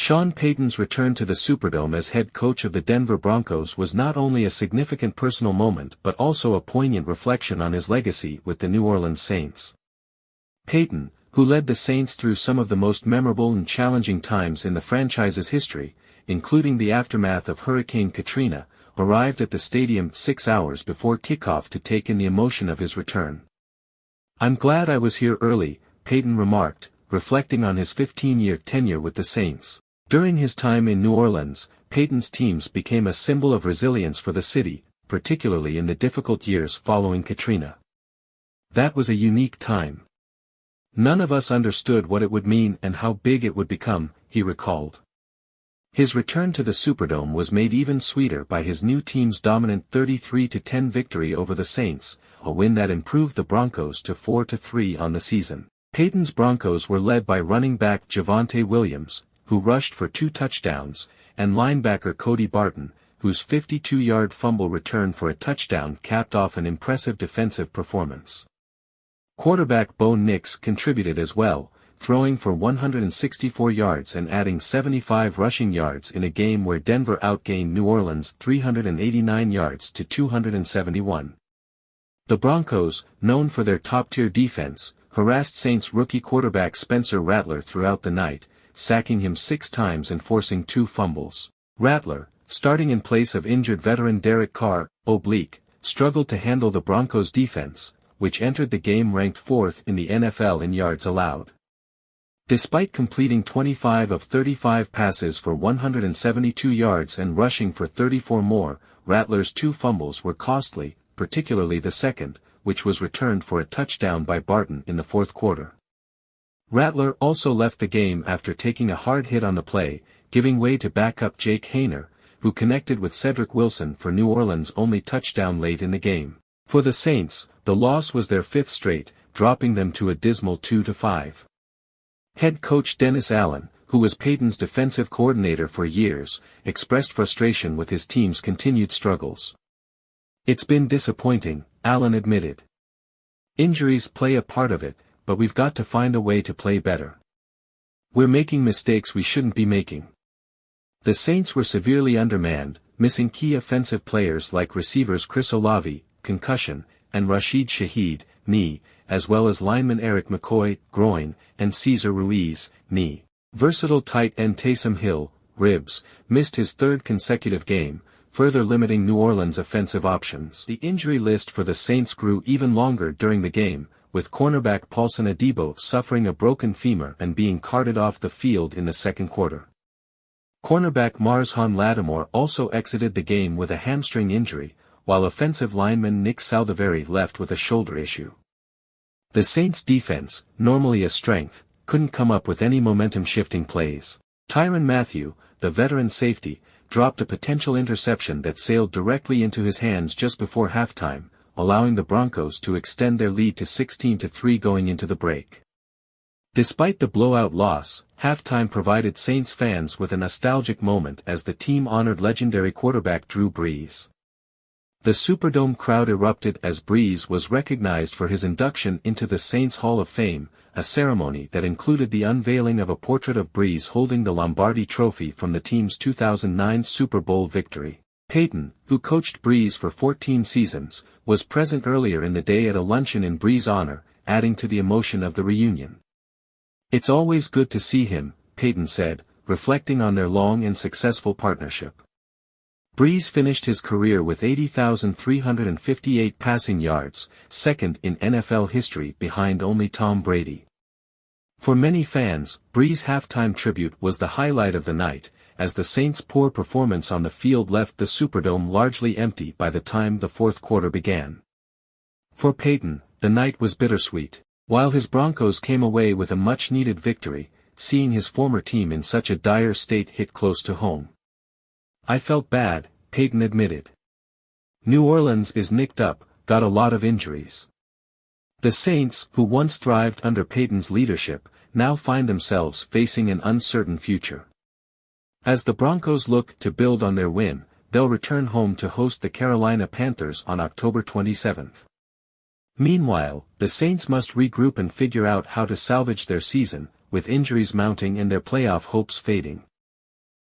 Sean Payton's return to the Superdome as head coach of the Denver Broncos was not only a significant personal moment but also a poignant reflection on his legacy with the New Orleans Saints. Payton, who led the Saints through some of the most memorable and challenging times in the franchise's history, including the aftermath of Hurricane Katrina, arrived at the stadium 6 hours before kickoff to take in the emotion of his return. "I'm glad I was here early," Payton remarked, reflecting on his 15-year tenure with the Saints. During his time in New Orleans, Payton's teams became a symbol of resilience for the city, particularly in the difficult years following Katrina. "That was a unique time. None of us understood what it would mean and how big it would become," he recalled. His return to the Superdome was made even sweeter by his new team's dominant 33-10 victory over the Saints, a win that improved the Broncos to 4-3 on the season. Payton's Broncos were led by running back Javonte Williams, who rushed for 2 touchdowns, and linebacker Cody Barton, whose 52-yard fumble return for a touchdown capped off an impressive defensive performance. Quarterback Bo Nix contributed as well, throwing for 164 yards and adding 75 rushing yards in a game where Denver outgained New Orleans 389 yards to 271. The Broncos, known for their top-tier defense, harassed Saints rookie quarterback Spencer Rattler throughout the night, sacking him 6 times and forcing 2 fumbles. Rattler, starting in place of injured veteran Derek Carr, struggled to handle the Broncos' defense, which entered the game ranked 4th in the NFL in yards allowed. Despite completing 25 of 35 passes for 172 yards and rushing for 34 more, Rattler's 2 fumbles were costly, particularly the second, which was returned for a touchdown by Barton in the fourth quarter. Rattler also left the game after taking a hard hit on the play, giving way to backup Jake Haener, who connected with Cedric Wilson for New Orleans' only touchdown late in the game. For the Saints, the loss was their 5th straight, dropping them to a dismal 2-5. Head coach Dennis Allen, who was Payton's defensive coordinator for years, expressed frustration with his team's continued struggles. "It's been disappointing," Allen admitted. "Injuries play a part of it, but we've got to find a way to play better. We're making mistakes we shouldn't be making." The Saints were severely undermanned, missing key offensive players like receivers Chris Olave, concussion, and Rashid Shaheed, knee, as well as lineman Eric McCoy, groin, and Cesar Ruiz, knee. Versatile tight end Taysom Hill, ribs, missed his 3rd consecutive game, further limiting New Orleans' offensive options. The injury list for the Saints grew even longer during the game, with cornerback Paulson Adebo suffering a broken femur and being carted off the field in the second quarter. Cornerback Marshawn Lattimore also exited the game with a hamstring injury, while offensive lineman Nick Saldiveri left with a shoulder issue. The Saints' defense, normally a strength, couldn't come up with any momentum-shifting plays. Tyrann Mathieu, the veteran safety, dropped a potential interception that sailed directly into his hands just before halftime, allowing the Broncos to extend their lead to 16-3 going into the break. Despite the blowout loss, halftime provided Saints fans with a nostalgic moment as the team honored legendary quarterback Drew Brees. The Superdome crowd erupted as Brees was recognized for his induction into the Saints Hall of Fame, a ceremony that included the unveiling of a portrait of Brees holding the Lombardi Trophy from the team's 2009 Super Bowl victory. Payton, who coached Brees for 14 seasons, was present earlier in the day at a luncheon in Brees' honor, adding to the emotion of the reunion. "It's always good to see him," Payton said, reflecting on their long and successful partnership. Brees finished his career with 80,358 passing yards, 2nd in NFL history behind only Tom Brady. For many fans, Brees' halftime tribute was the highlight of the night, as the Saints' poor performance on the field left the Superdome largely empty by the time the fourth quarter began. For Payton, the night was bittersweet. While his Broncos came away with a much-needed victory, seeing his former team in such a dire state hit close to home. "I felt bad," Payton admitted. "New Orleans is nicked up, got a lot of injuries." The Saints, who once thrived under Payton's leadership, now find themselves facing an uncertain future. As the Broncos look to build on their win, they'll return home to host the Carolina Panthers on October 27th. Meanwhile, the Saints must regroup and figure out how to salvage their season, with injuries mounting and their playoff hopes fading.